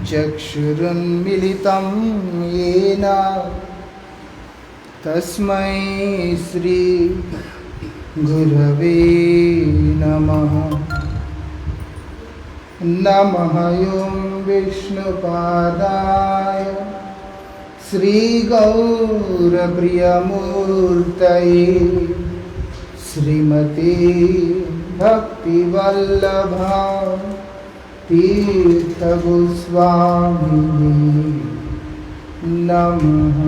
चक्षुरुन्मिलितं येन तस्मै श्री गुरवे नमः। नमः ॐ विष्णुपादाय श्रीगौरप्रियमूर्तये श्रीमते भक्तिवल्लभा तीर्थगोस्वामिने नमः।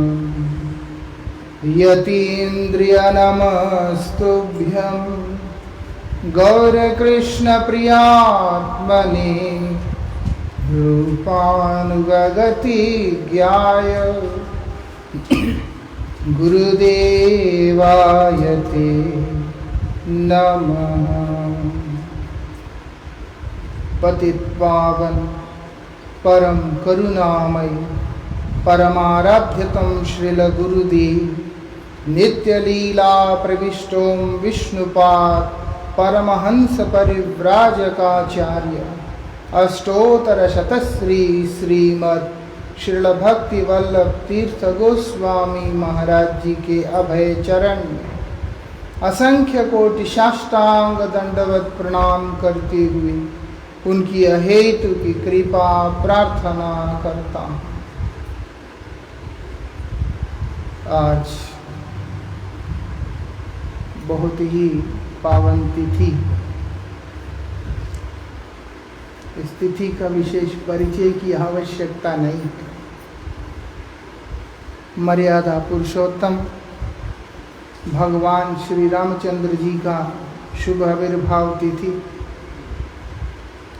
यतीन्द्रियनमस्तुभ्यं गौरकृष्णप्रियात्मने रूपानुगतिज्ञाय गुरुदेवाय ते नमः। पतितपावन परम करुणामय परमाराध्यतम श्रील गुरुदेव नित्यलीला प्रविष्टों विष्णुपाद परमहंस परिव्राजकाचार्य अष्टोत्तर शतश्री श्रीमद् श्रील भक्ति वल्लभ तीर्थ गोस्वामी महाराज जी के अभय चरण में असंख्य कोटि साष्टांग दंडवत प्रणाम करते हुए उनकी अहेतु की कृपा प्रार्थना करता हूँ। आज बहुत ही पावन तिथि। इस तिथि का विशेष परिचय की आवश्यकता नहीं है। मर्यादा पुरुषोत्तम भगवान श्री रामचंद्र जी का शुभ आविर्भाव तिथि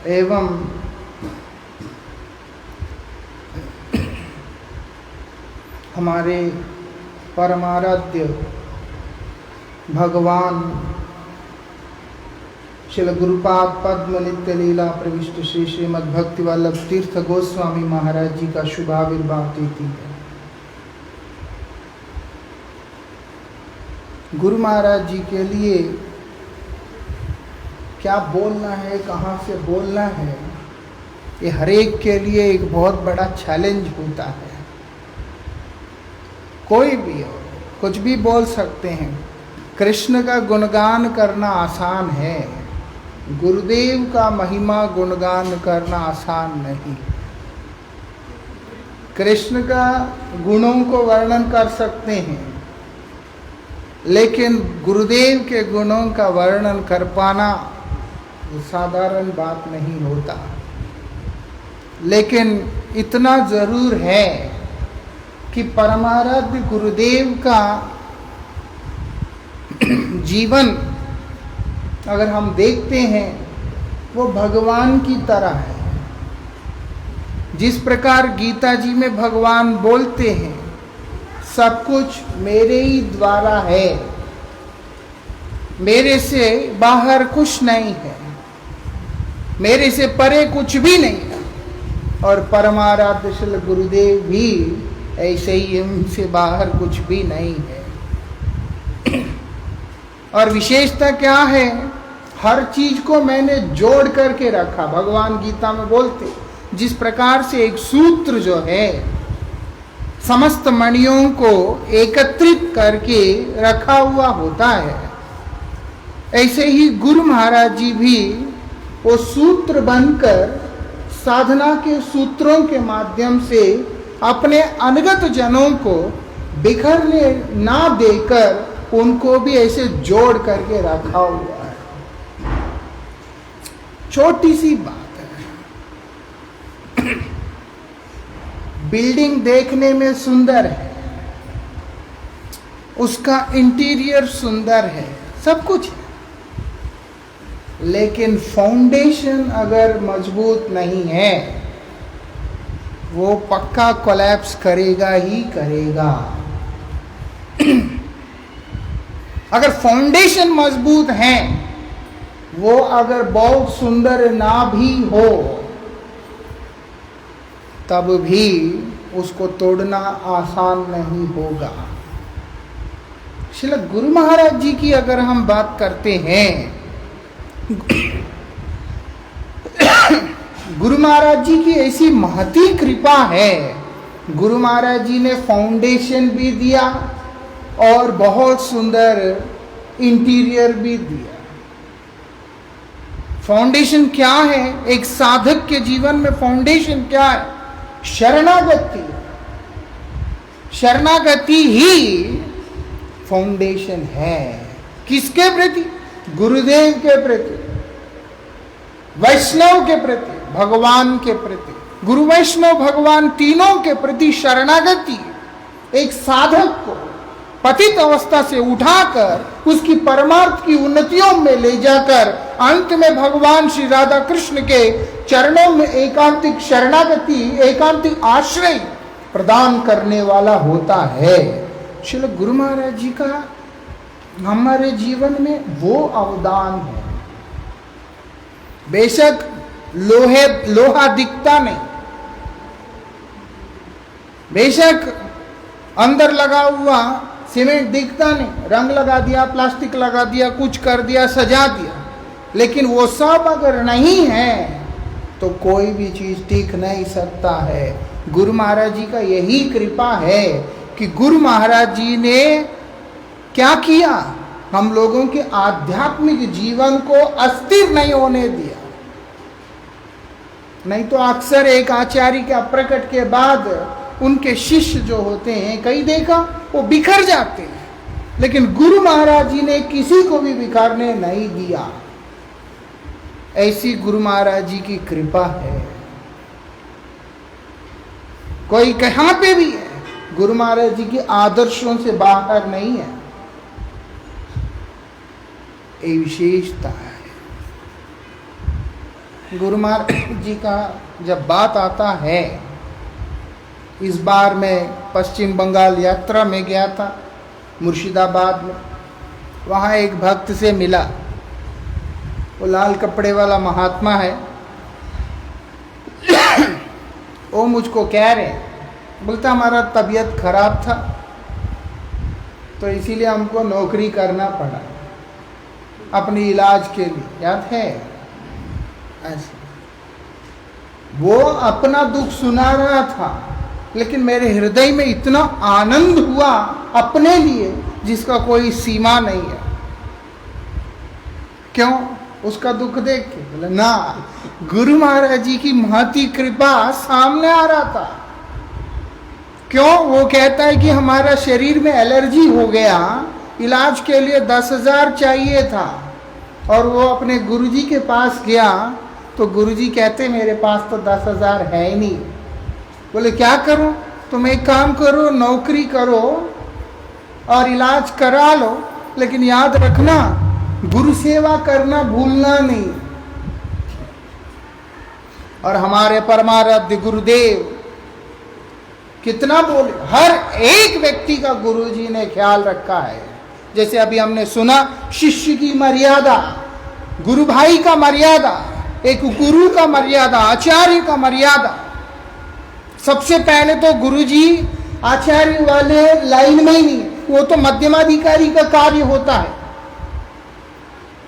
एवं हमारे परमाराध्य भगवान श्रील गुरुपाद पद्म नित्य लीला प्रविष्ट श्री श्रीमद् भक्ति वल्लभ तीर्थ गोस्वामी महाराज जी का शुभ आविर्भाव तिथि है। गुरु महाराज जी के लिए क्या बोलना है, कहाँ से बोलना है, ये हर एक के लिए एक बहुत बड़ा चैलेंज होता है। कोई भी हो, कुछ भी बोल सकते हैं। कृष्ण का गुणगान करना आसान है, गुरुदेव का महिमा गुणगान करना आसान नहीं। कृष्ण का गुणों को वर्णन कर सकते हैं, लेकिन गुरुदेव के गुणों का वर्णन कर पाना साधारण बात नहीं होता। लेकिन इतना जरूर है कि परमाराध्य गुरुदेव का जीवन अगर हम देखते हैं वो भगवान की तरह है। जिस प्रकार गीता जी में भगवान बोलते हैं सब कुछ मेरे ही द्वारा है, मेरे से बाहर कुछ नहीं है, मेरे से परे कुछ भी नहीं है। और परमाराध्य श्री गुरुदेव भी ऐसे ही, इनसे बाहर कुछ भी नहीं है। और विशेषता क्या है, हर चीज को मैंने जोड़ करके रखा। भगवान गीता में बोलते जिस प्रकार से एक सूत्र जो है समस्त मणियों को एकत्रित करके रखा हुआ होता है, ऐसे ही गुरु महाराज जी भी वो सूत्र बनकर साधना के सूत्रों के माध्यम से अपने अनगत जनों को बिखरने ना देकर उनको भी ऐसे जोड़ करके रखा हुआ है। छोटी सी बात है, बिल्डिंग देखने में सुंदर है, उसका इंटीरियर सुंदर है, सब कुछ है, लेकिन फाउंडेशन अगर मजबूत नहीं है वो पक्का कोलैप्स करेगा ही करेगा। अगर फाउंडेशन मजबूत है, वो अगर बहुत सुंदर ना भी हो तब भी उसको तोड़ना आसान नहीं होगा। श्रील गुरु महाराज जी की अगर हम बात करते हैं, गुरु महाराज जी की ऐसी महती कृपा है, गुरु महाराज जी ने फाउंडेशन भी दिया और बहुत सुंदर इंटीरियर भी दिया। फाउंडेशन क्या है? एक साधक के जीवन में फाउंडेशन क्या है? शरणागति। शरणागति ही फाउंडेशन है। किसके प्रति? गुरुदेव के प्रति, वैष्णव के प्रति, भगवान के प्रति। गुरु वैष्णव भगवान तीनों के प्रति शरणागति एक साधक को पतित अवस्था से उठाकर उसकी परमार्थ की उन्नतियों में ले जाकर अंत में भगवान श्री राधा कृष्ण के चरणों में एकांतिक शरणागति, एकांतिक आश्रय प्रदान करने वाला होता है। श्रील गुरु महाराज जी का हमारे जीवन में वो अवदान है। बेशक लोहा दिखता नहीं, बेशक अंदर लगा हुआ सीमेंट दिखता नहीं, रंग लगा दिया, प्लास्टिक लगा दिया, कुछ कर दिया, सजा दिया, लेकिन वो सब अगर नहीं है तो कोई भी चीज टिक नहीं सकता है। गुरु महाराज जी का यही कृपा है कि गुरु महाराज जी ने क्या किया? हम लोगों के आध्यात्मिक जीवन को अस्थिर नहीं होने दिया। नहीं तो अक्सर एक आचार्य के अप्रकट के बाद उनके शिष्य जो होते हैं, कई देखा वो बिखर जाते हैं, लेकिन गुरु महाराज जी ने किसी को भी बिखरने नहीं दिया। ऐसी गुरु महाराज जी की कृपा है। कोई कहां पे भी है, गुरु महाराज जी के आदर्शों से बाहर नहीं है। ये विशेषता है। गुरु महाराज जी का जब बात आता है, इस बार मैं पश्चिम बंगाल यात्रा में गया था, मुर्शिदाबाद में। वहाँ एक भक्त से मिला, वो लाल कपड़े वाला महात्मा है। वो मुझको कह रहे, बोलता हमारा तबीयत खराब था तो इसीलिए हमको नौकरी करना पड़ा अपने इलाज के लिए, याद है? ऐसे वो अपना दुख सुना रहा था, लेकिन मेरे हृदय में इतना आनंद हुआ अपने लिए जिसका कोई सीमा नहीं है। क्यों? उसका दुख देख के बोला ना, गुरु महाराज जी की महती कृपा सामने आ रहा था। क्यों? वो कहता है कि हमारा शरीर में एलर्जी हो गया, इलाज के लिए 10,000 चाहिए था, और वो अपने गुरुजी के पास गया तो गुरुजी कहते मेरे पास तो 10,000 है ही नहीं। बोले क्या करूं? तुम एक काम करो, नौकरी करो और इलाज करा लो, लेकिन याद रखना गुरु सेवा करना भूलना नहीं। और हमारे परमाराध्य गुरुदेव कितना बोले, हर एक व्यक्ति का गुरुजी ने ख्याल रखा है। जैसे अभी हमने सुना, शिष्य की मर्यादा, गुरु भाई का मर्यादा, एक गुरु का मर्यादा, आचार्य का मर्यादा। सबसे पहले तो गुरुजी आचार्य वाले लाइन में ही नहीं, वो तो मध्यमाधिकारी का कार्य होता है।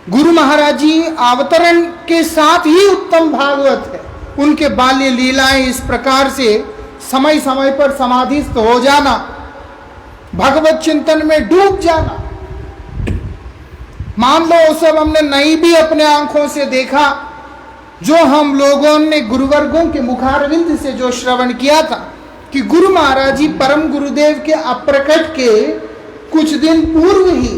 गुरु महाराज जी अवतरण के साथ ही उत्तम भागवत है। उनके बाल्य लीलाएं इस प्रकार से समय समय पर समाधिस्थ हो जाना, भगवत चिंतन में डूब जाना। मान लो वो सब हमने नहीं भी अपने आंखों से देखा, जो हम लोगों ने गुरुवर्गों के मुखारविंद से जो श्रवण किया था कि गुरु महाराज जी परम गुरुदेव के अप्रकट के कुछ दिन पूर्व ही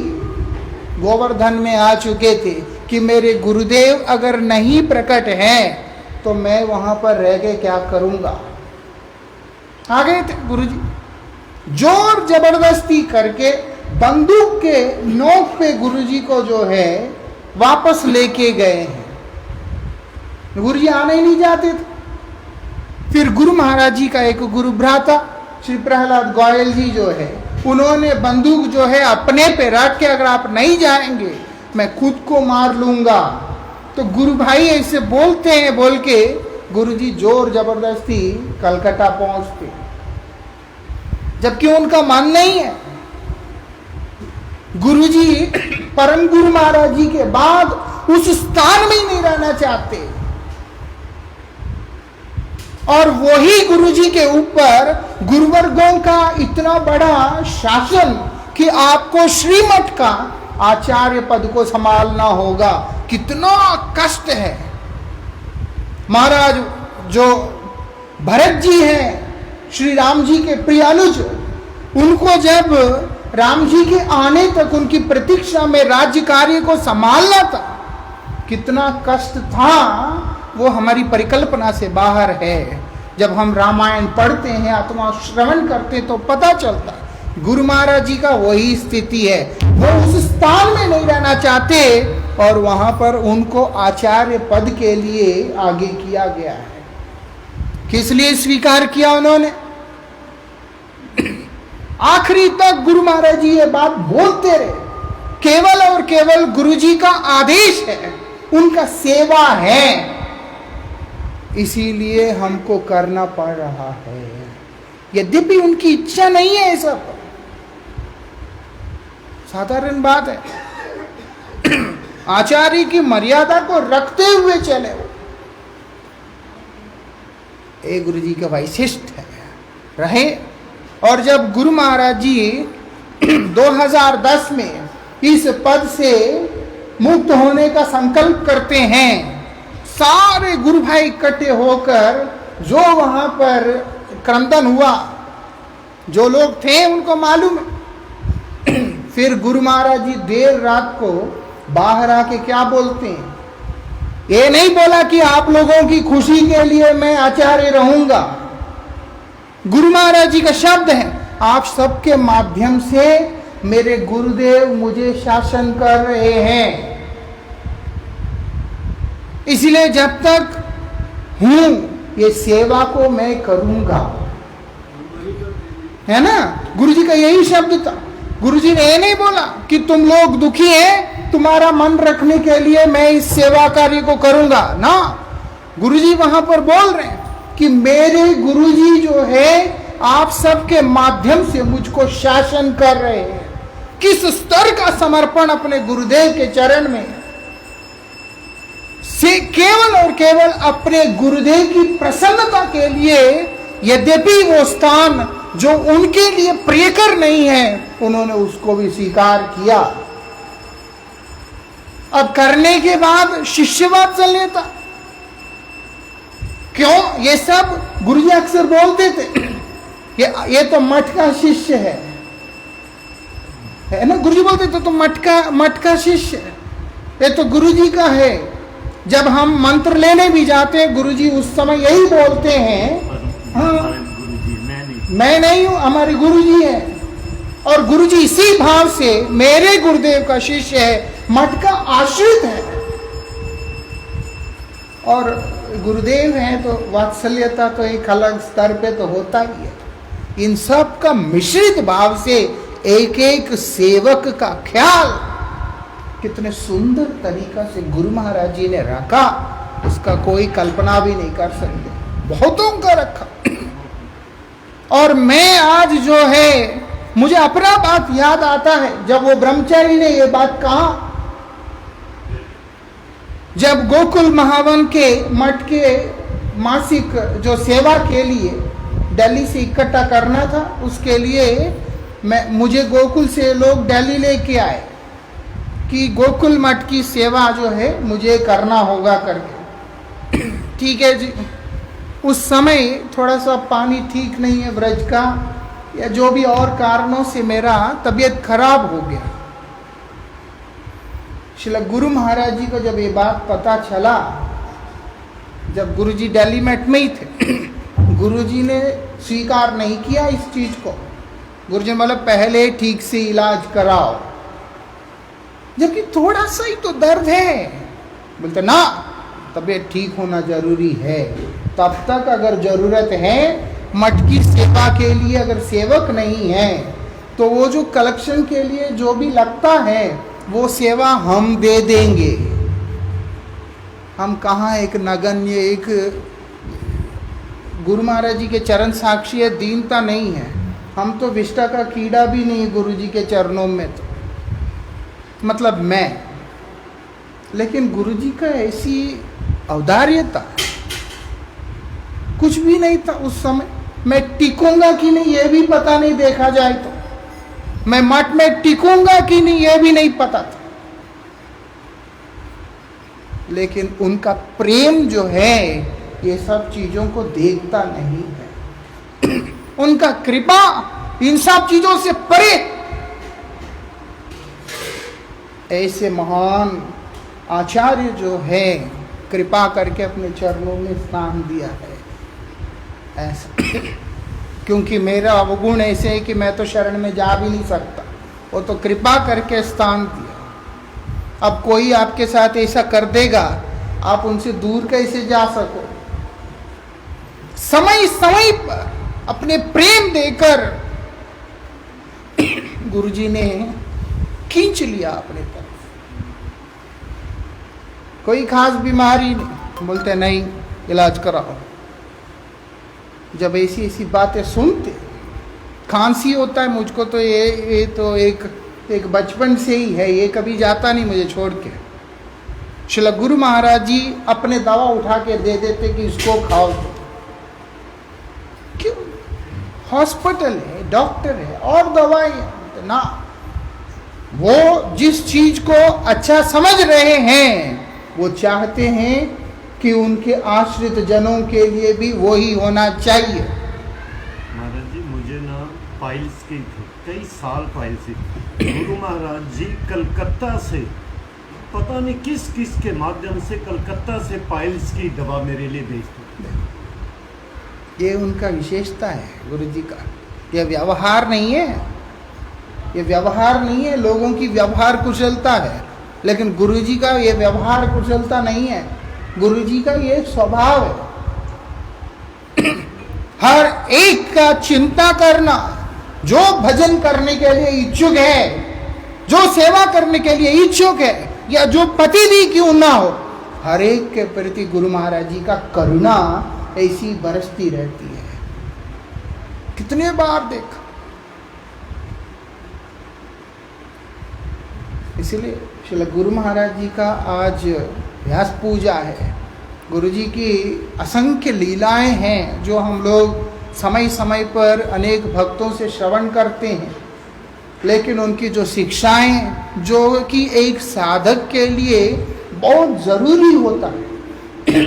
गोवर्धन में आ चुके थे कि मेरे गुरुदेव अगर नहीं प्रकट हैं तो मैं वहां पर रह के क्या करूंगा। आ गए थे गुरुजी, जोर जबरदस्ती करके बंदूक के नोक पे गुरुजी को जो है वापस लेके गए हैं। गुरुजी आने ही नहीं जाते थे। फिर गुरु महाराज जी का एक गुरु भ्राता श्री प्रहलाद गोयल जी जो है, उन्होंने बंदूक जो है अपने पे रख के, अगर आप नहीं जाएंगे मैं खुद को मार लूंगा। तो गुरु भाई ऐसे बोलते हैं, बोल के गुरुजी जोर जबरदस्ती कलकत्ता पहुंचते, जबकि उनका मन नहीं है। गुरुजी परम गुरु महाराज जी के बाद उस स्थान में ही नहीं रहना चाहते। और वही गुरुजी के ऊपर गुरुवर्गों का इतना बड़ा शासन कि आपको श्रीमठ का आचार्य पद को संभालना होगा। कितना कष्ट है। महाराज जो भरत जी हैं, श्री राम जी के प्रिय अनुज, उनको जब राम जी के आने तक उनकी प्रतीक्षा में राज्य कार्य को संभालना था, कितना कष्ट था, वो हमारी परिकल्पना से बाहर है। जब हम रामायण पढ़ते हैं, आत्मा श्रवण करते हैं, तो पता चलता गुरु महाराज जी का वही स्थिति है। वो उस स्थान में नहीं रहना चाहते और वहां पर उनको आचार्य पद के लिए आगे किया गया है। किस लिए स्वीकार किया उन्होंने? आखिरी तक गुरु महाराज जी ये बात बोलते रहे, केवल और केवल गुरु जी का आदेश है, उनका सेवा है, इसीलिए हमको करना पड़ रहा है। यद्यपि उनकी इच्छा नहीं है, सब साधारण बात है। आचार्य की मर्यादा को रखते हुए चले वो। ये गुरु जी का वैशिष्ट है रहे। और जब गुरु महाराज जी 2010 में इस पद से मुक्त होने का संकल्प करते हैं, सारे गुरु भाई इकट्ठे होकर, जो वहां पर क्रंदन हुआ, जो लोग थे उनको मालूम है। फिर गुरु महाराज जी देर रात को बाहर आके क्या बोलते हैं? ये नहीं बोला कि आप लोगों की खुशी के लिए मैं आचार्य रहूंगा। गुरु महाराज जी का शब्द है, आप सबके माध्यम से मेरे गुरुदेव मुझे शासन कर रहे हैं, इसलिए जब तक हूं ये सेवा को मैं करूंगा। है ना? गुरुजी का यही शब्द था। गुरुजी ने ये नहीं बोला कि तुम लोग दुखी हैं, तुम्हारा मन रखने के लिए मैं इस सेवा कार्य को करूंगा ना। गुरुजी वहां पर बोल रहे हैं कि मेरे गुरुजी जो है आप सबके माध्यम से मुझको शासन कर रहे हैं। किस स्तर का समर्पण अपने गुरुदेव के चरण में से, केवल और केवल अपने गुरुदेव की प्रसन्नता के लिए, यद्यपि वो स्थान जो उनके लिए प्रियकर नहीं है, उन्होंने उसको भी स्वीकार किया। अब करने के बाद शिष्यवाद चल लेता। क्यों? ये सब गुरुजी अक्सर बोलते थे, ये तो मठ का शिष्य है ना। गुरुजी बोलते थे तो मठ का शिष्य है, ये तो गुरुजी का है। जब हम मंत्र लेने भी जाते हैं, गुरुजी उस समय यही बोलते हैं, हाँ मैं नहीं हूं, हमारे गुरुजी है। और गुरुजी इसी भाव से मेरे गुरुदेव का शिष्य है, मठ का आश्रित है। और गुरुदेव है तो वात्सल्यता तो एक अलग स्तर पे तो होता ही है। इन सब का मिश्रित भाव से एक एक सेवक का ख्याल कितने सुंदर तरीका से गुरु महाराज जी ने रखा, उसका कोई कल्पना भी नहीं कर सकते। बहुतों का रखा। और मैं आज जो है, मुझे अपना बात याद आता है, जब वो ब्रह्मचारी ने ये बात कहा, जब गोकुल महावन के मठ के मासिक जो सेवा के लिए दिल्ली से इकट्ठा करना था, उसके लिए मुझे गोकुल से लोग दिल्ली लेके आए कि गोकुल मठ की सेवा जो है मुझे करना होगा करके। ठीक है जी। उस समय थोड़ा सा पानी ठीक नहीं है ब्रज का, या जो भी और कारणों से मेरा तबीयत खराब हो गया। श्रील गुरु महाराज जी को जब ये बात पता चला, जब गुरुजी दिल्ली मठ में ही थे, गुरुजी ने स्वीकार नहीं किया इस चीज को। गुरुजी बोले पहले ठीक से इलाज कराओ, जबकि थोड़ा सा ही तो दर्द है। बोलते ना, तबीयत ठीक होना जरूरी है। तब तक अगर जरूरत है मठ की सेवा के लिए, अगर सेवक नहीं है तो वो जो कलेक्शन के लिए जो भी लगता है वो सेवा हम दे देंगे। हम कहाँ एक नगण्य, एक गुरु महाराज जी के चरण साक्षी है, दीनता नहीं है। हम तो विष्टा का कीड़ा भी नहीं गुरु जी के चरणों में, तो मतलब मैं, लेकिन गुरु जी का ऐसी औदार्यता, कुछ भी नहीं था उस समय। मैं टिकूंगा कि नहीं ये भी पता नहीं, देखा जाए तो मैं मठ में टिकूंगा कि नहीं ये भी नहीं पता था। लेकिन उनका प्रेम जो है ये सब चीजों को देखता नहीं है। उनका कृपा इन सब चीजों से परे। ऐसे महान आचार्य जो है कृपा करके अपने चरणों में स्थान दिया है ऐसा। क्योंकि मेरा अवगुण ऐसे है कि मैं तो शरण में जा भी नहीं सकता, वो तो कृपा करके स्थान दिया। अब कोई आपके साथ ऐसा कर देगा, आप उनसे दूर कैसे जा सको? समय समय पर अपने प्रेम देकर गुरुजी ने खींच लिया अपने तरफ। कोई खास बीमारी नहीं, बोलते नहीं इलाज कराओ। जब ऐसी ऐसी बातें सुनते, खांसी होता है मुझको तो ये तो एक बचपन से ही है, ये कभी जाता नहीं मुझे छोड़ के। श्रील गुरु महाराज जी अपने दवा उठा के दे देते कि इसको खाओ। क्यों? हॉस्पिटल है, डॉक्टर है और दवाई ना। वो जिस चीज को अच्छा समझ रहे हैं वो चाहते हैं कि उनके आश्रित जनों के लिए भी वही होना चाहिए। महाराज जी मुझे ना पाइल्स की थी, कई साल पाइल्स थी। गुरु महाराज जी कलकत्ता से पता नहीं किस किस के माध्यम से कलकत्ता से पाइल्स की दवा मेरे लिए भेजते। ये उनका विशेषता है गुरु जी का। यह व्यवहार नहीं है, ये व्यवहार नहीं है। लोगों की व्यवहार कुशलता है, लेकिन गुरु जी का ये व्यवहार कुशलता नहीं है। गुरु जी का ये स्वभाव है हर एक का चिंता करना। जो भजन करने के लिए इच्छुक है, जो सेवा करने के लिए इच्छुक है, या जो पति भी क्यों ना हो, हर एक के प्रति गुरु महाराज जी का करुणा ऐसी बरसती रहती है। कितने बार देखा। इसलिए श्री गुरु महाराज जी का आज व्यास पूजा है। गुरु जी की असंख्य लीलाएं हैं जो हम लोग समय समय पर अनेक भक्तों से श्रवण करते हैं, लेकिन उनकी जो शिक्षाएं जो कि एक साधक के लिए बहुत ज़रूरी होता है।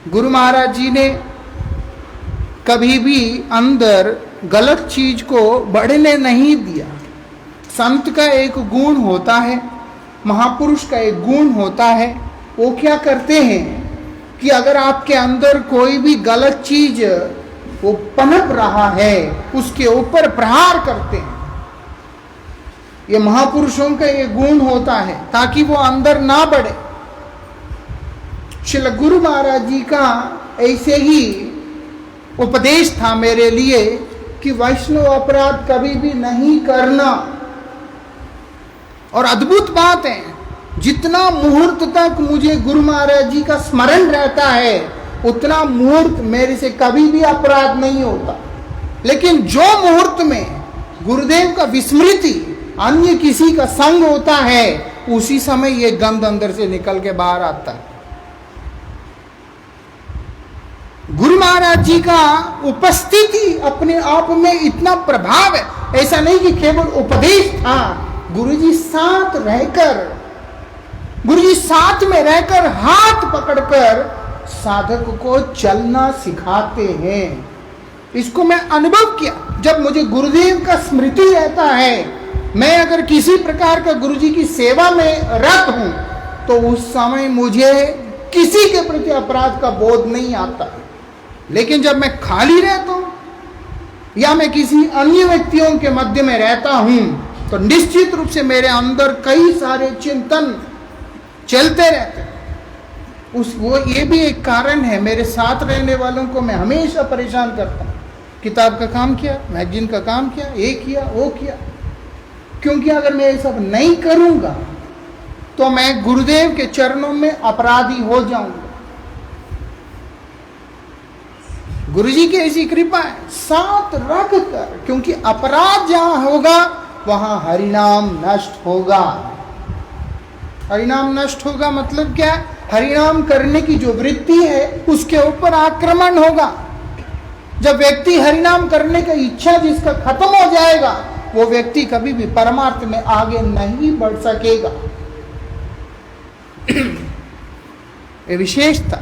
गुरु महाराज जी ने कभी भी अंदर गलत चीज को बढ़ने नहीं दिया। संत का एक गुण होता है, महापुरुष का एक गुण होता है, वो क्या करते हैं कि अगर आपके अंदर कोई भी गलत चीज वो पनप रहा है उसके ऊपर प्रहार करते हैं। ये महापुरुषों का ये गुण होता है ताकि वो अंदर ना बढ़े। श्री गुरु महाराज जी का ऐसे ही उपदेश था मेरे लिए कि वैष्णव अपराध कभी भी नहीं करना। और अद्भुत बात है, जितना मुहूर्त तक मुझे गुरु महाराज जी का स्मरण रहता है उतना मुहूर्त मेरे से कभी भी अपराध नहीं होता। लेकिन जो मुहूर्त में गुरुदेव का विस्मृति, अन्य किसी का संग होता है, उसी समय ये गंध अंदर से निकल के बाहर आता है। गुरु महाराज जी का उपस्थिति अपने आप में इतना प्रभाव है। ऐसा नहीं कि केवल उपदेश था, गुरुजी साथ रहकर, गुरुजी साथ में रहकर हाथ पकड़कर साधक को चलना सिखाते हैं। इसको मैं अनुभव किया। जब मुझे गुरुदेव का स्मृति रहता है, मैं अगर किसी प्रकार का गुरुजी की सेवा में रत हूं तो उस समय मुझे किसी के प्रति अपराध का बोध नहीं आता। लेकिन जब मैं खाली रहता हूं या मैं किसी अन्य व्यक्तियों के मध्य में रहता हूं तो निश्चित रूप से मेरे अंदर कई सारे चिंतन चलते रहते हैं। वो ये भी एक कारण है, मेरे साथ रहने वालों को मैं हमेशा परेशान करता हूँ। किताब का काम किया, मैगजीन का काम किया, ये किया वो किया, क्योंकि अगर मैं ये सब नहीं करूँगा तो मैं गुरुदेव के चरणों में अपराधी हो जाऊंगा। गुरुजी की ऐसी कृपा है, साथ रख कर, क्योंकि अपराध जहां होगा वहां हरिनाम नष्ट होगा। हरिनाम नष्ट होगा मतलब क्या? हरिनाम करने की जो वृत्ति है उसके ऊपर आक्रमण होगा। जब व्यक्ति हरिनाम करने की इच्छा जिसका खत्म हो जाएगा, वो व्यक्ति कभी भी परमार्थ में आगे नहीं बढ़ सकेगा। ये विशेषता।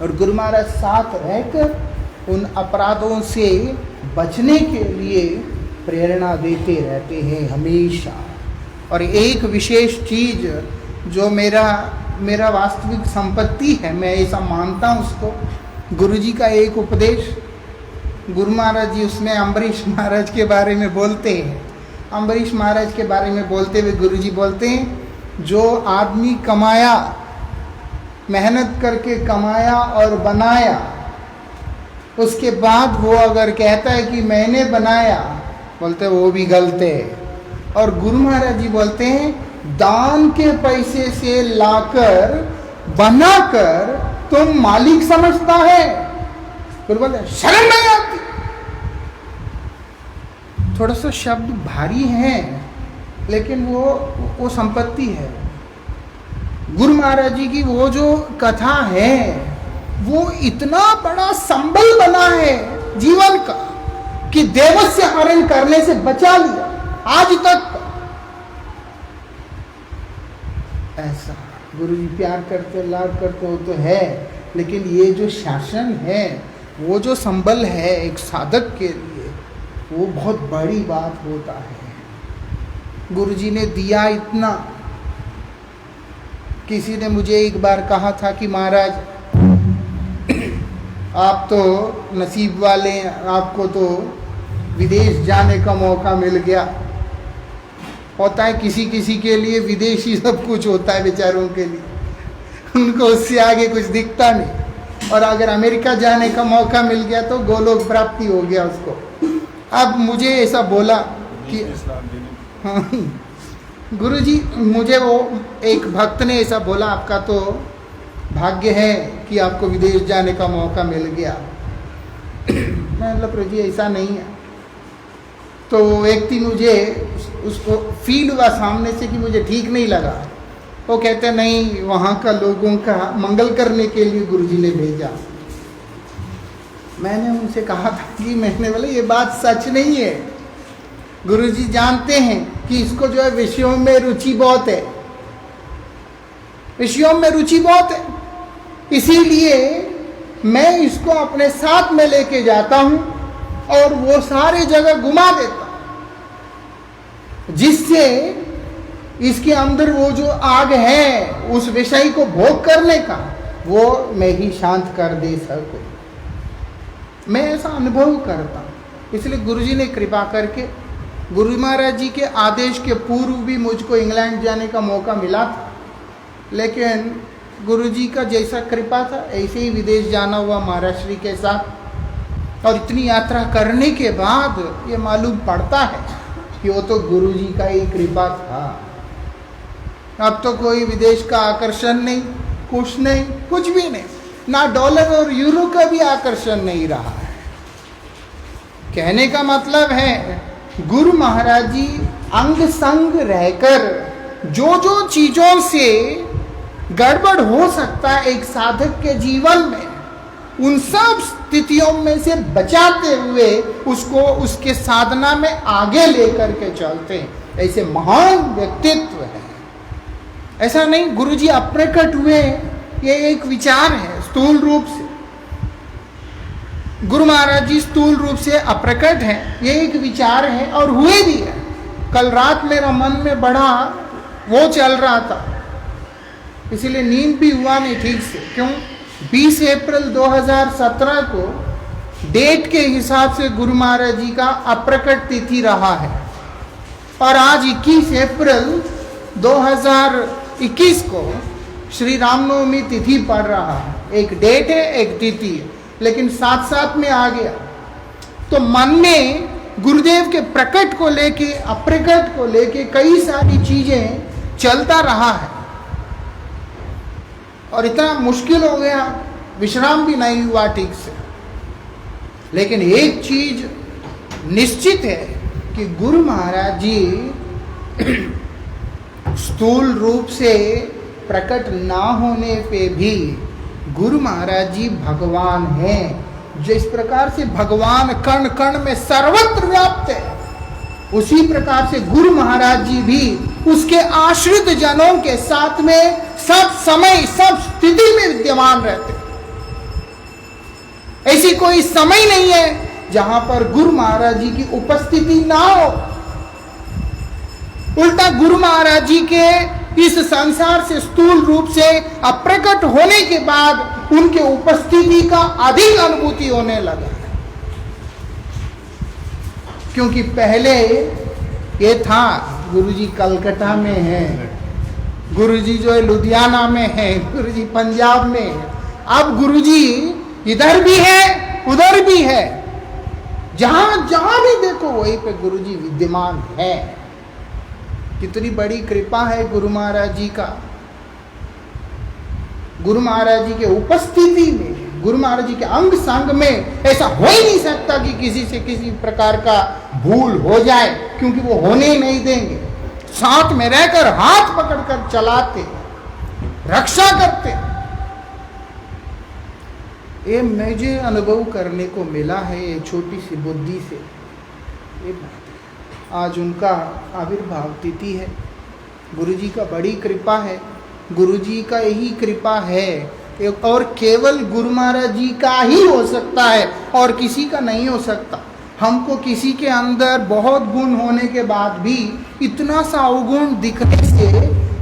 और गुरु महाराज साथ रहकर उन अपराधों से बचने के लिए प्रेरणा देते रहते हैं हमेशा। और एक विशेष चीज जो मेरा वास्तविक संपत्ति है, मैं ऐसा मानता हूँ उसको, गुरु जी का एक उपदेश। गुरु महाराज जी उसमें अम्बरीश महाराज के बारे में बोलते हैं। अम्बरीश महाराज के बारे में बोलते हुए गुरु जी बोलते हैं, जो आदमी कमाया, मेहनत करके कमाया और बनाया, उसके बाद वो अगर कहता है कि मैंने बनाया, बोलते वो भी गलत है। और गुरु महाराज जी बोलते हैं, दान के पैसे से लाकर बनाकर तुम मालिक समझता है। गुरु बोलते हैं शर्म नहीं आती। थोड़ा सा शब्द भारी है, लेकिन वो संपत्ति है। गुरु महाराज जी की वो जो कथा है, वो इतना बड़ा संबल बना है जीवन का कि देवस्य हरण करने से बचा लिया आज तक। ऐसा गुरु जी प्यार करते, लाड करते हो तो है, लेकिन ये जो शासन है, वो जो संबल है एक साधक के लिए, वो बहुत बड़ी बात होता है। गुरु जी ने दिया इतना। किसी ने मुझे एक बार कहा था कि महाराज आप तो नसीब वाले हैं, आपको तो विदेश जाने का मौका मिल गया। होता है किसी किसी के लिए विदेश ही सब कुछ होता है, बेचारों के लिए, उनको उससे आगे कुछ दिखता नहीं। और अगर अमेरिका जाने का मौका मिल गया तो गोलोक प्राप्ति हो गया उसको। अब मुझे ऐसा बोला कि हाँ, गुरु जी मुझे वो एक भक्त ने ऐसा बोला, आपका तो भाग्य है कि आपको विदेश जाने का मौका मिल गया। मैं मतलब प्रभु जी ऐसा नहीं है। तो व्यक्ति मुझे उसको फील हुआ सामने से कि मुझे ठीक नहीं लगा। वो कहते नहीं, वहाँ का लोगों का मंगल करने के लिए गुरु जी ने भेजा। मैंने उनसे कहा था कि मैंने बोला ये बात सच नहीं है। गुरु जी जानते हैं कि इसको जो है विषयों में रुचि बहुत है, विषयों में रुचि बहुत है, इसीलिए मैं इसको अपने साथ में लेके जाता हूं और वो सारे जगह घुमा देता हूं, जिससे इसके अंदर वो जो आग है उस विषय को भोग करने का, वो मैं ही शांत कर दे सकूं। मैं ऐसा अनुभव करता हूं। इसलिए गुरुजी ने कृपा करके, गुरु महाराज जी के आदेश के पूर्व भी मुझको इंग्लैंड जाने का मौका मिला था, लेकिन गुरुजी का जैसा कृपा था ऐसे ही विदेश जाना हुआ महाराज श्री के साथ। और इतनी यात्रा करने के बाद ये मालूम पड़ता है कि वो तो गुरुजी का ही कृपा था। अब तो कोई विदेश का आकर्षण नहीं, कुछ नहीं, कुछ भी नहीं, ना डॉलर और यूरो का भी आकर्षण नहीं रहा है। कहने का मतलब है गुरु महाराज जी अंग संग रहकर जो जो चीजों से गड़बड़ हो सकता है एक साधक के जीवन में, उन सब स्थितियों में से बचाते हुए उसको उसके साधना में आगे लेकर के चलते हैं। ऐसे महान व्यक्तित्व है। ऐसा नहीं गुरुजी अप्रकट हुए, ये एक विचार है स्थूल रूप से। गुरु महाराज जी स्थूल रूप से अप्रकट है, ये एक विचार है और हुए भी है। कल रात मेरा मन में बड़ा वो चल रहा था, इसीलिए नींद भी हुआ नहीं ठीक से। क्यों? 20 अप्रैल 2017 को डेट के हिसाब से गुरु महाराज जी का अप्रकट तिथि रहा है और आज 21 अप्रैल 2021 को श्री रामनवमी तिथि पड़ रहा है। एक डेट है, एक तिथि है, लेकिन साथ साथ में आ गया। तो मन में गुरुदेव के प्रकट को लेके, अप्रकट को लेके कई सारी चीजें चलता रहा है और इतना मुश्किल हो गया, विश्राम भी नहीं हुआ ठीक से। लेकिन एक चीज निश्चित है कि गुरु महाराज जी स्थूल रूप से प्रकट ना होने पे भी गुरु महाराज जी भगवान हैं। जिस प्रकार से भगवान कण कण में सर्वत्र व्याप्त है, उसी प्रकार से गुरु महाराज जी भी उसके आश्रित जनों के साथ में सब समय सब स्थिति में विद्यमान रहते। ऐसी कोई समय नहीं है जहां पर गुरु महाराज जी की उपस्थिति ना हो। उल्टा गुरु महाराज जी के इस संसार से स्थूल रूप से अप्रकट होने के बाद उनके उपस्थिति का अधिक अनुभूति होने लगा। क्योंकि पहले ये था गुरुजी कलकत्ता में है, गुरुजी जो है लुधियाना में है, गुरुजी पंजाब में है। अब गुरुजी इधर भी है उधर भी है, जहां जहां भी देखो वहीं पे गुरुजी विद्यमान है। कितनी बड़ी कृपा है गुरु महाराज जी का। गुरु महाराज जी के उपस्थिति में, गुरु महाराज जी के अंग संग में ऐसा हो ही नहीं सकता कि किसी से किसी प्रकार का भूल हो जाए, क्योंकि वो होने ही नहीं देंगे। साथ में रहकर हाथ पकड़कर चलाते, रक्षा करते। ये मुझे अनुभव करने को मिला है, ये छोटी सी बुद्धि से। ये आज उनका आविर्भाव तिथि है। गुरुजी का बड़ी कृपा है, गुरुजी का यही कृपा है और केवल गुरु महाराज जी का ही हो सकता है और किसी का नहीं हो सकता। हमको किसी के अंदर बहुत गुण होने के बाद भी इतना सा अवगुण दिखने से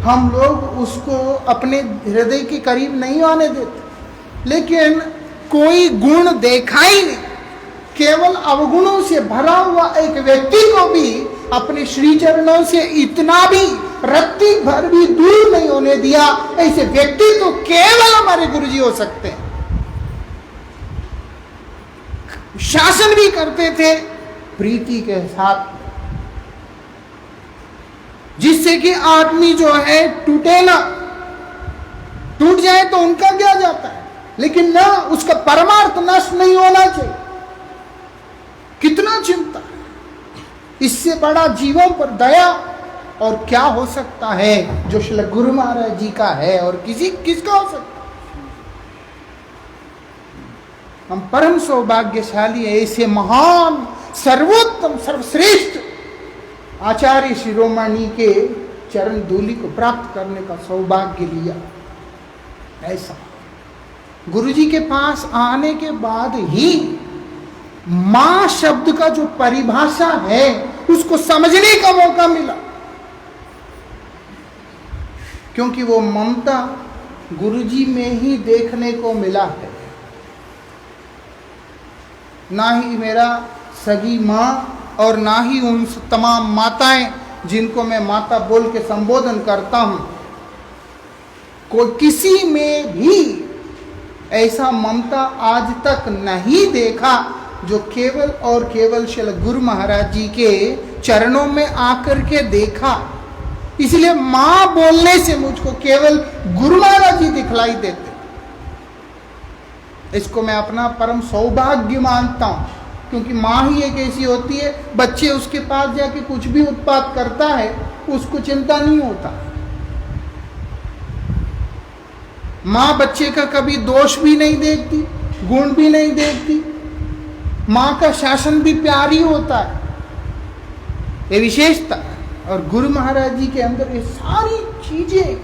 हम लोग उसको अपने हृदय के करीब नहीं आने देते। लेकिन कोई गुण देखा ही नहीं, केवल अवगुणों से भरा हुआ एक व्यक्ति को भी अपने श्री चरणों से इतना भी रत्ती भर भी दूर नहीं होने दिया। ऐसे व्यक्ति तो केवल हमारे गुरुजी हो सकते हैं। शासन भी करते थे प्रीति के साथ, जिससे कि आदमी जो है टूटे ना, टूट जाए तो उनका क्या जाता है, लेकिन ना उसका परमार्थ नष्ट नहीं होना चाहिए। कितना चिंता, इससे बड़ा जीवों पर दया और क्या हो सकता है जो श्री गुरु महाराज जी का है और किसका हो सकता। हम परम सौभाग्यशाली है, ऐसे महान सर्वोत्तम सर्वश्रेष्ठ आचार्य शिरोमणि के चरण धूलि को प्राप्त करने का सौभाग्य लिया। ऐसा गुरुजी के पास आने के बाद ही मां शब्द का जो परिभाषा है उसको समझने का मौका मिला, क्योंकि वो ममता गुरुजी में ही देखने को मिला है। ना ही मेरा सगी मां और ना ही उन तमाम माताएं जिनको मैं माता बोल के संबोधन करता हूं, कोई किसी में भी ऐसा ममता आज तक नहीं देखा जो केवल और केवल श्री गुरु महाराज जी के चरणों में आकर के देखा। इसलिए मां बोलने से मुझको केवल गुरु महाराज जी दिखलाई देते। इसको मैं अपना परम सौभाग्य मानता हूं, क्योंकि मां ही एक ऐसी होती है, बच्चे उसके पास जाके कुछ भी उत्पात करता है उसको चिंता नहीं होता। मां बच्चे का कभी दोष भी नहीं देखती, गुण भी नहीं देखती। मां का शासन भी प्यारी होता है, ये विशेषता। और गुरु महाराज जी के अंदर ये सारी चीजें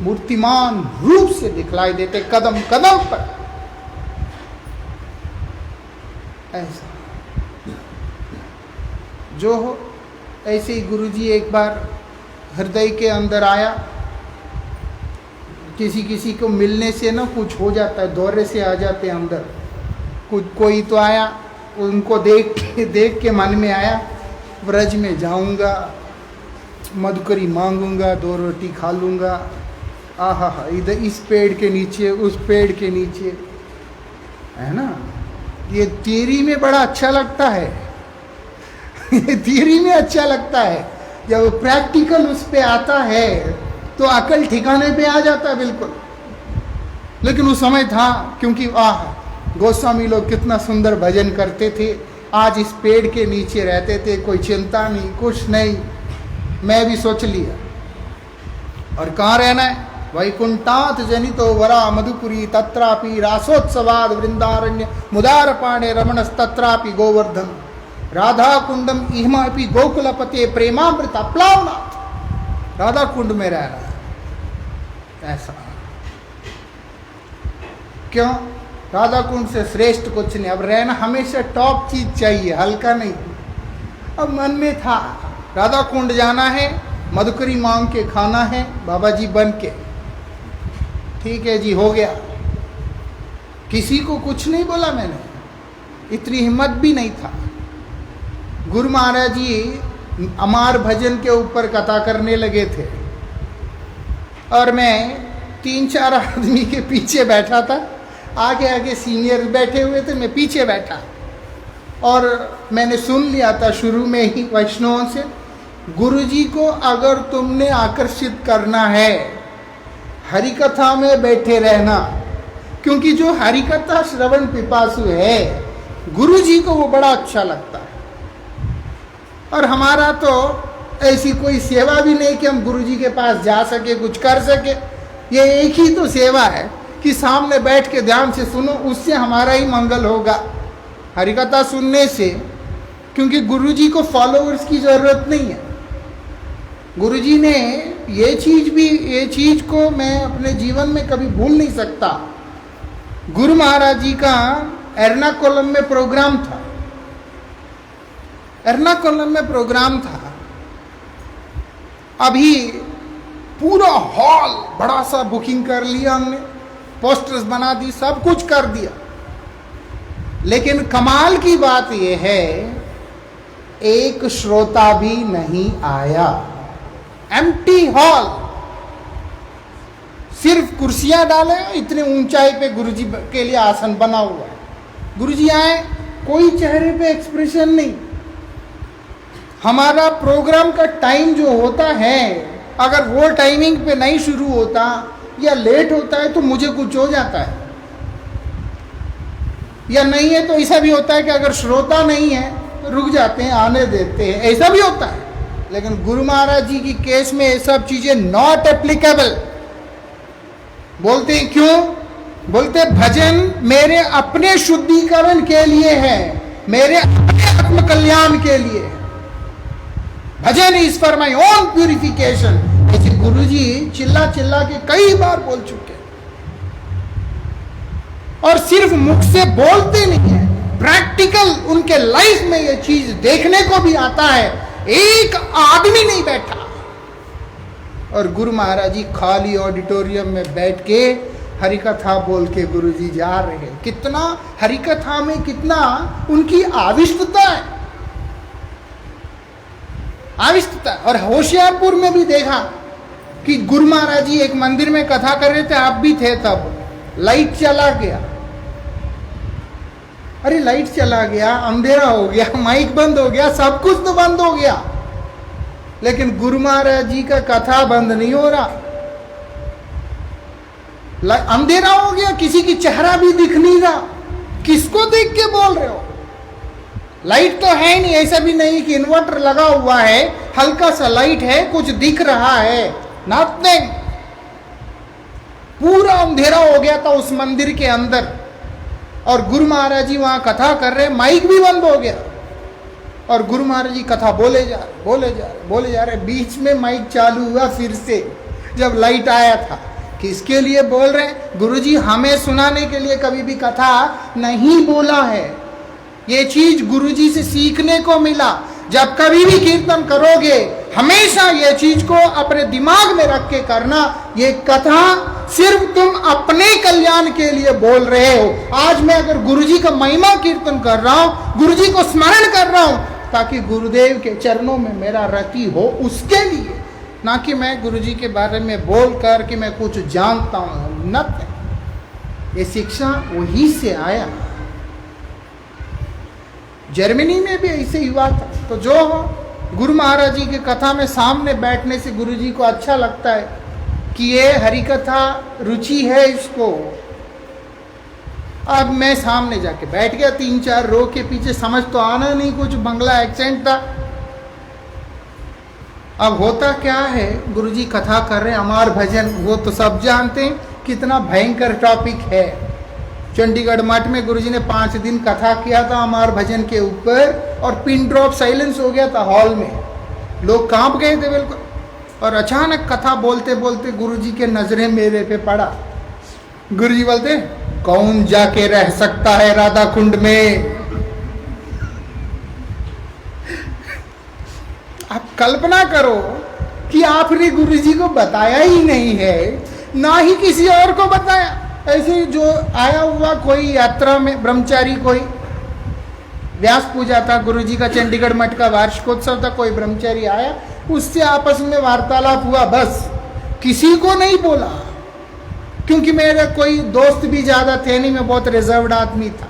मूर्तिमान रूप से दिखलाई देते कदम कदम पर। ऐसा जो हो, ऐसे ही गुरुजी एक बार हृदय के अंदर आया। किसी किसी को मिलने से ना कुछ हो जाता है, दौरे से आ जाते हैं अंदर। कोई तो आया, उनको देख के मन में आया व्रज में जाऊंगा, मधुकरी मांगूंगा, 2 रोटी खा लूंगा। आहा हा, इधर इस पेड़ के नीचे उस पेड़ के नीचे, है ना। ये थियरी में बड़ा अच्छा लगता है ये थियरी में अच्छा लगता है, जब प्रैक्टिकल उस पे आता है तो अकल ठिकाने पे आ जाता है बिल्कुल। लेकिन उस समय था, क्योंकि गोस्वामी लोग कितना सुंदर भजन करते थे, आज इस पेड़ के नीचे रहते थे, कोई चिंता नहीं, कुछ नहीं। मैं भी सोच लिया, और कहाँ रहना है, वैकुंठात जनितो वरा मधुपुरी तत्रापि रासोत्सवाद वृंदारण्य मुदारपाणे रमणस्तत्रापि गोवर्धन राधा कुंडम इहमापि गोकुलपते प्रेमामृत अप्लावनाथ। राधा कुंड में रह रहा है ऐसा क्यों? राधा कुंड से श्रेष्ठ कुछ नहीं। अब रहना हमेशा टॉप चीज चाहिए, हल्का नहीं। अब मन में था राधा कुंड जाना है, मधुकरी मांग के खाना है बाबा जी बन के। ठीक है जी, हो गया। किसी को कुछ नहीं बोला मैंने, इतनी हिम्मत भी नहीं था। गुरु महाराज जी अमार भजन के ऊपर कथा करने लगे थे और मैं 3-4 आदमी के पीछे बैठा था। आगे आगे सीनियर बैठे हुए थे, मैं पीछे बैठा और मैंने सुन लिया था शुरू में ही वैष्णवों से, गुरुजी को अगर तुमने आकर्षित करना है हरिकथा में बैठे रहना, क्योंकि जो हरिकथा श्रवण पिपासु है गुरुजी को वो बड़ा अच्छा लगता है। और हमारा तो ऐसी कोई सेवा भी नहीं कि हम गुरुजी के पास जा सके, कुछ कर सके। ये एक ही तो सेवा है कि सामने बैठ के ध्यान से सुनो, उससे हमारा ही मंगल होगा हरिकथा सुनने से, क्योंकि गुरुजी को फॉलोअर्स की जरूरत नहीं है। गुरुजी ने ये चीज को मैं अपने जीवन में कभी भूल नहीं सकता। गुरु महाराज जी का एर्नाकुलम में प्रोग्राम था, अभी पूरा हॉल बड़ा सा बुकिंग कर लिया हमने, पोस्टर्स बना दी, सब कुछ कर दिया। लेकिन कमाल की बात यह है एक श्रोता भी नहीं आया। एम्प्टी हॉल, सिर्फ कुर्सियां डाले, इतने ऊंचाई पे गुरुजी के लिए आसन बना हुआ है। गुरुजी आए, कोई चेहरे पे एक्सप्रेशन नहीं। हमारा प्रोग्राम का टाइम जो होता है, अगर वो टाइमिंग पे नहीं शुरू होता या लेट होता है तो मुझे कुछ हो जाता है, या नहीं है तो ऐसा भी होता है कि अगर श्रोता नहीं है तो रुक जाते हैं, आने देते हैं, ऐसा भी होता है। लेकिन गुरु महाराज जी की केस में ये सब चीजें नॉट एप्लीकेबल। बोलते हैं क्यों? बोलते भजन मेरे अपने शुद्धिकरण के लिए है, मेरे अपने आत्म कल्याण के लिए। Bhajan is for my own purification. ऐसे गुरु जी चिल्ला चिल्ला के कई बार बोल चुके, और सिर्फ मुख से बोलते नहीं है, प्रैक्टिकल उनके लाइफ में ये चीज देखने को भी आता है। एक आदमी नहीं बैठा और गुरु महाराज जी खाली ऑडिटोरियम में बैठ के हरिकथा बोल के गुरुजी जा रहे हैं। कितना हरिकथा में कितना उनकी आविष्टता है, आविष्टता। और होशियारपुर में भी देखा कि गुरु महाराज जी एक मंदिर में कथा कर रहे थे, आप भी थे तब, लाइट चला गया। अरे लाइट चला गया, अंधेरा हो गया, माइक बंद हो गया, सब कुछ तो बंद हो गया, लेकिन गुरु महाराज जी का कथा बंद नहीं हो रहा। अंधेरा हो गया, किसी की चेहरा भी दिख नहीं रहा। किसको देख के बोल रहे हो? लाइट तो है नहीं, ऐसा भी नहीं कि इन्वर्टर लगा हुआ है, हल्का सा लाइट है, कुछ दिख रहा है, नथिंग। पूरा अंधेरा हो गया था उस मंदिर के अंदर, और गुरु महाराज जी वहां कथा कर रहे, माइक भी बंद हो गया, और गुरु महाराज जी कथा बोले जा रहे। बीच में माइक चालू हुआ फिर से, जब लाइट आया था। किसके लिए बोल रहे हैं? गुरु जी हमें सुनाने के लिए कभी भी कथा नहीं बोला है। ये चीज गुरु जी से सीखने को मिला। जब कभी भी कीर्तन करोगे हमेशा ये चीज को अपने दिमाग में रख के करना, ये कथा सिर्फ तुम अपने कल्याण के लिए बोल रहे हो। आज मैं अगर गुरुजी का महिमा कीर्तन कर रहा हूं, गुरुजी को स्मरण कर रहा हूं, ताकि गुरुदेव के चरणों में मेरा रति हो, उसके लिए, ना कि मैं गुरुजी के बारे में बोल कर कि मैं कुछ जानता हूं। न, ये शिक्षा वही से आया। जर्मनी में भी ऐसे ही हुआ था। तो जो हो, गुरु महाराज जी के कथा में सामने बैठने से गुरु जी को अच्छा लगता है कि ये हरिकथा रुचि है इसको। अब मैं सामने जाके बैठ गया 3-4 रो के पीछे, समझ तो आना नहीं कुछ, बंगला एक्सेंट था। अब होता क्या है, गुरुजी कथा कर रहे हैं अमार भजन, वो तो सब जानते हैं कितना भयंकर टॉपिक है। चंडीगढ़ मठ में गुरुजी ने 5 दिन कथा किया था अमार भजन के ऊपर, और पिन ड्रॉप साइलेंस हो गया था हॉल में, लोग कांप गए थे बिल्कुल। और अचानक कथा बोलते बोलते गुरुजी के नजरें मेरे पे पड़ा। गुरुजी बोलते, कौन जाके रह सकता है राधा कुंड में। आप कल्पना करो कि आपने गुरुजी को बताया ही नहीं है, ना ही किसी और को बताया। ऐसे जो आया हुआ कोई यात्रा में ब्रह्मचारी, कोई व्यास पूजा था गुरुजी का, चंडीगढ़ मठ का वार्षिकोत्सव था, कोई ब्रह्मचारी आया, उससे आपस में वार्तालाप हुआ, बस किसी को नहीं बोला। क्योंकि मेरे कोई दोस्त भी ज्यादा थे नहीं, मैं बहुत रिजर्व्ड आदमी था।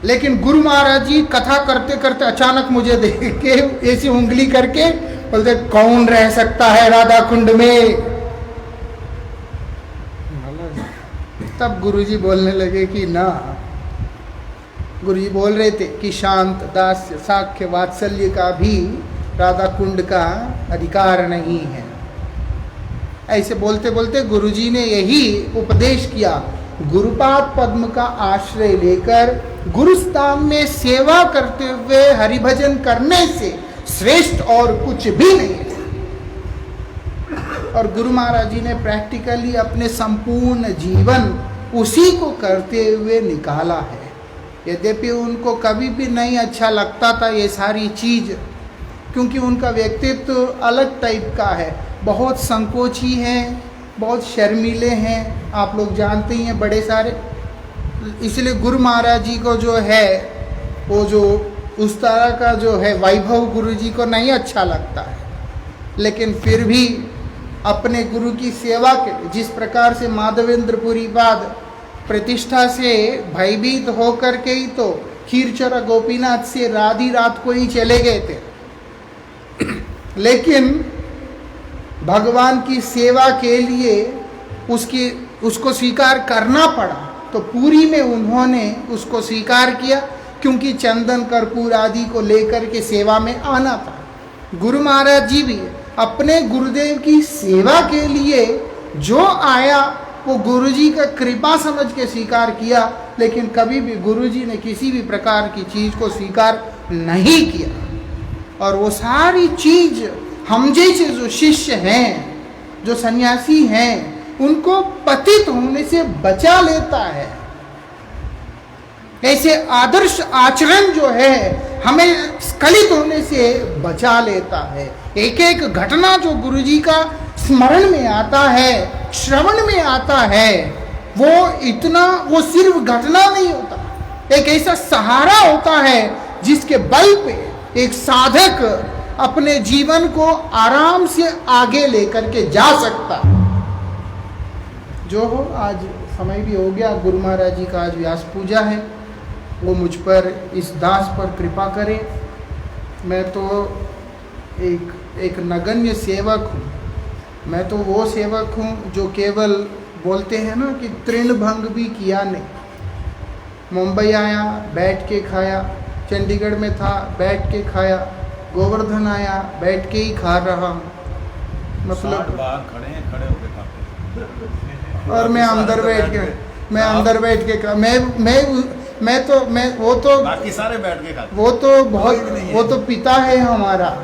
लेकिन गुरु महाराज जी कथा करते करते अचानक मुझे देख के ऐसी उंगली करके बोलते, कौन रह सकता है राधा कुंड में। तब गुरुजी बोलने लगे कि ना, गुरुजी बोल रहे थे कि शांत, दास्य, साख्य, वात्सल्य का भी राधा कुंड का अधिकार नहीं है। ऐसे बोलते बोलते गुरुजी ने यही उपदेश किया, गुरुपाद पद्म का आश्रय लेकर गुरुस्थान में सेवा करते हुए हरिभजन करने से श्रेष्ठ और कुछ भी नहीं है। और गुरु महाराज जी ने प्रैक्टिकली अपने संपूर्ण जीवन उसी को करते हुए निकाला है। यद्यपि उनको कभी भी नहीं अच्छा लगता था ये सारी चीज, क्योंकि उनका व्यक्तित्व अलग टाइप का है, बहुत संकोची हैं, बहुत शर्मीले हैं, आप लोग जानते ही हैं बड़े सारे। इसलिए गुरु महाराज जी को जो है वो जो उस तरह का जो है वैभव गुरु जी को नहीं अच्छा लगता है। लेकिन फिर भी अपने गुरु की सेवा के जिस प्रकार से माधवेंद्रपुरी पाद प्रतिष्ठा से भयभीत होकर के ही तो खीरचोरा गोपीनाथ से राधी रात को ही चले गए थे। लेकिन भगवान की सेवा के लिए उसको स्वीकार करना पड़ा, तो पूरी में उन्होंने उसको स्वीकार किया, क्योंकि चंदन कर्पूर आदि को लेकर के सेवा में आना था। गुरु महाराज जी भी अपने गुरुदेव की सेवा के लिए जो आया वो गुरुजी का कृपा समझ के स्वीकार किया, लेकिन कभी भी गुरुजी ने किसी भी प्रकार की चीज को स्वीकार नहीं किया। और वो सारी चीज हम जैसे जो शिष्य हैं, जो सन्यासी हैं, उनको पतित होने से बचा लेता है। ऐसे आदर्श आचरण जो है हमें स्खलित होने से बचा लेता है। एक एक घटना जो गुरुजी का स्मरण में आता है, श्रवण में आता है, वो सिर्फ घटना नहीं होता, एक ऐसा सहारा होता है जिसके बल पे एक साधक अपने जीवन को आराम से आगे लेकर के जा सकता। जो हो, आज समय भी हो गया, गुरु महाराज जी का आज व्यास पूजा है, वो मुझ पर इस दास पर कृपा करे। मैं तो एक नगण्य सेवक हूँ। मैं तो वो सेवक हूँ जो केवल बोलते हैं ना कि तृणभंग भी किया नहीं। मुंबई आया, बैठ के खाया, चंडीगढ़ में था, बैठ के खाया, गोवर्धन आया, बैठ के ही खा रहा हूँ, मतलब खड़े होके खाते। और मैं अंदर बैठ के वो तो बाकी सारे बैठ के खाते। वो तो पिता है हमारा,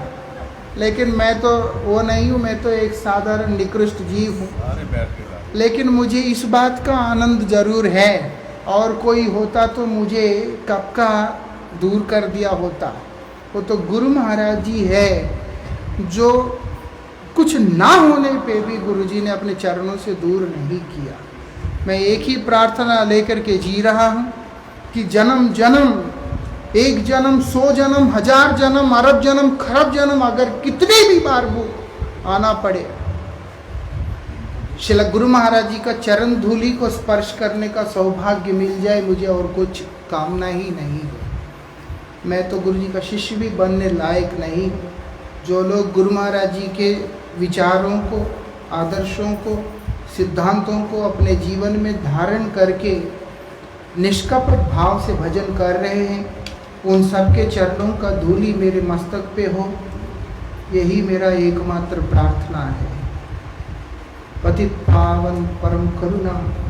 लेकिन मैं तो वो नहीं हूँ। मैं तो एक साधारण निकृष्ट जीव हूँ। सारे बैठ के खाते। लेकिन मुझे इस बात का आनंद जरूर है, और कोई होता तो मुझे कब का दूर कर दिया होता। वो तो गुरु महाराज जी है, जो कुछ ना होने पे भी गुरुजी ने अपने चरणों से दूर नहीं किया। मैं एक ही प्रार्थना लेकर के जी रहा हूँ कि जन्म जन्म, एक जन्म, 100 जन्म, 1000 जन्म, अरब जन्म, खरब जन्म, अगर कितने भी बार वो आना पड़े, श्रील गुरु महाराज जी का चरण धूलि को स्पर्श करने का सौभाग्य मिल जाए, मुझे और कुछ कामना ही नहीं है। मैं तो गुरु जी का शिष्य भी बनने लायक नहीं हूँ। जो लोग गुरु महाराज जी के विचारों को, आदर्शों को, सिद्धांतों को अपने जीवन में धारण करके निष्कपट भाव से भजन कर रहे हैं, उन सबके चरणों का धूलि मेरे मस्तक पे हो। यही मेरा एकमात्र प्रार्थना है। पतित पावन परम करुणा